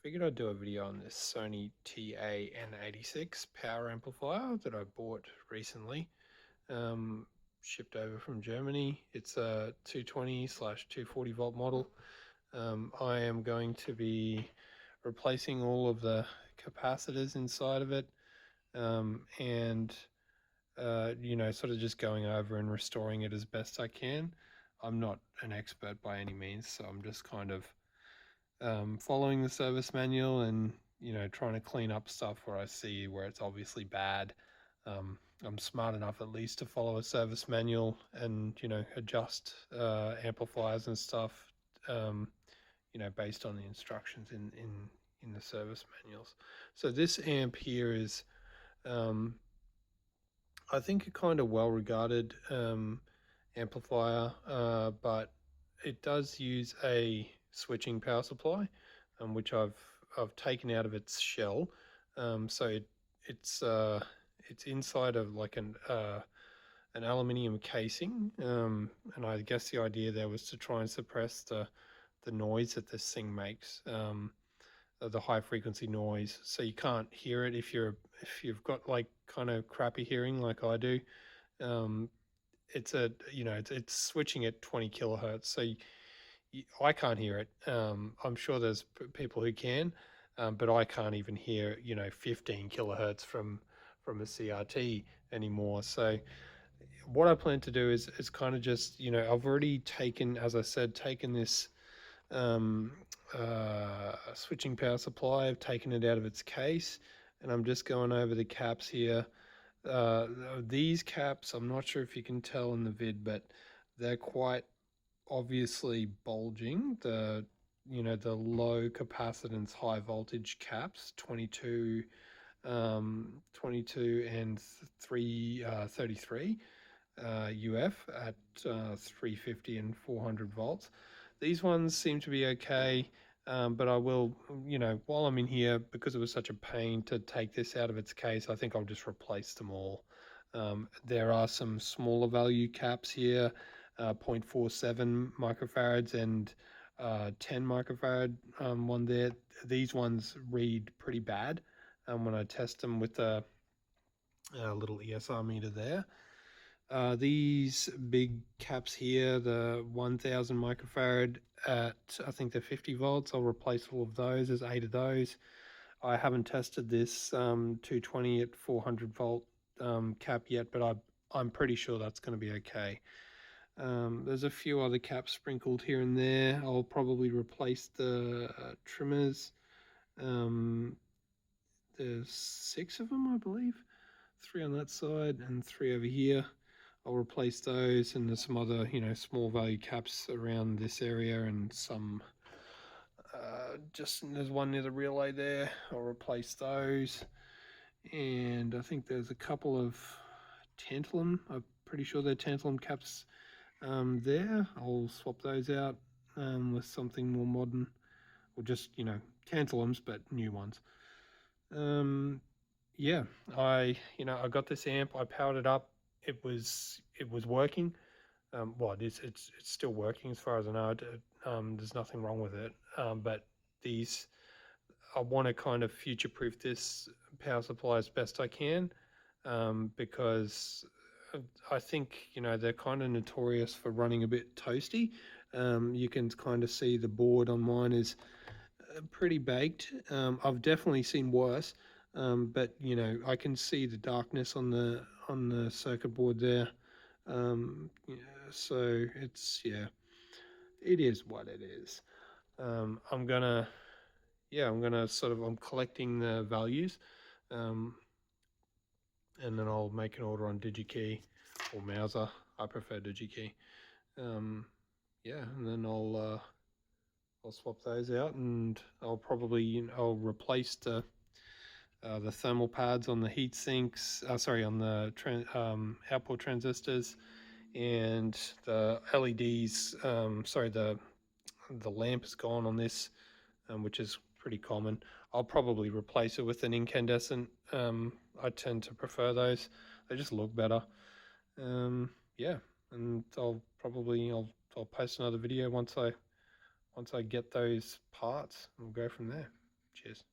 Figured I'd do a video on this Sony TA-N86 power amplifier that I bought recently, shipped over from Germany. It's a 220/240 volt model. I am going to be replacing all of the capacitors inside of it, and sort of just going over and restoring it as best I can. I'm not an expert by any means, so I'm just kind of following the service manual and trying to clean up stuff where I see where it's obviously bad. I'm smart enough at least to follow a service manual and adjust amplifiers and stuff based on the instructions in the service manuals. So this amp here is I think a kind of well regarded amplifier, but it does use a switching power supply, which I've taken out of its shell. So it's inside of like an aluminium casing, and I guess the idea there was to try and suppress the noise that this thing makes, the high frequency noise, so you can't hear it if you've got like kind of crappy hearing like I do. It's switching at 20 kilohertz, so I can't hear it. I'm sure there's people who can, but I can't even hear 15 kilohertz from a CRT anymore. So what I plan to do is kind of just I've already taken, as I said, taken this switching power supply. I've taken it out of its case, and I'm just going over the caps here. These caps, I'm not sure if you can tell in the vid, but they're quite obviously bulging. The low capacitance high voltage caps, 22 and 33 UF at 350 and 400 volts. These ones seem to be okay, but I will, while I'm in here, because it was such a pain to take this out of its case, I think I'll just replace them all. There are some smaller value caps here, 0.47 microfarads and 10 microfarad one there. These ones read pretty bad when I test them with a little ESR meter there. These big caps here, the 1000 microfarad at, I think they're 50 volts. I'll replace all of those. There's 8 of those. I haven't tested this 220 at 400 volt cap yet, but I'm pretty sure that's going to be okay. There's a few other caps sprinkled here and there. I'll probably replace the trimmers. There's 6 of them, I believe. 3 on that side and 3 over here. I'll replace those, and there's some other, small value caps around this area, and some there's one near the relay there. I'll replace those, and I think there's a couple of tantalum. I'm pretty sure they're tantalum caps there. I'll swap those out with something more modern, or just tantalums but new ones. Yeah, I got this amp. I powered it up. It was working. Well, it's still working as far as I know. There's nothing wrong with it. But I want to kind of future-proof this power supply as best I can, because I think they're kind of notorious for running a bit toasty. You can kind of see the board on mine is pretty baked. I've definitely seen worse. But I can see the darkness on the circuit board there. So it's, it is what it is. I'm gonna I'm collecting the values, and then I'll make an order on DigiKey or Mouser. I prefer DigiKey. And then I'll swap those out, and I'll probably I'll replace the thermal pads on the heat sinks, on the output transistors, and the LEDs, the lamp is gone on this, which is pretty common. I'll probably replace it with an incandescent. I tend to prefer those. They just look better. Yeah, and I'll post another video once I get those parts, and we'll go from there. Cheers.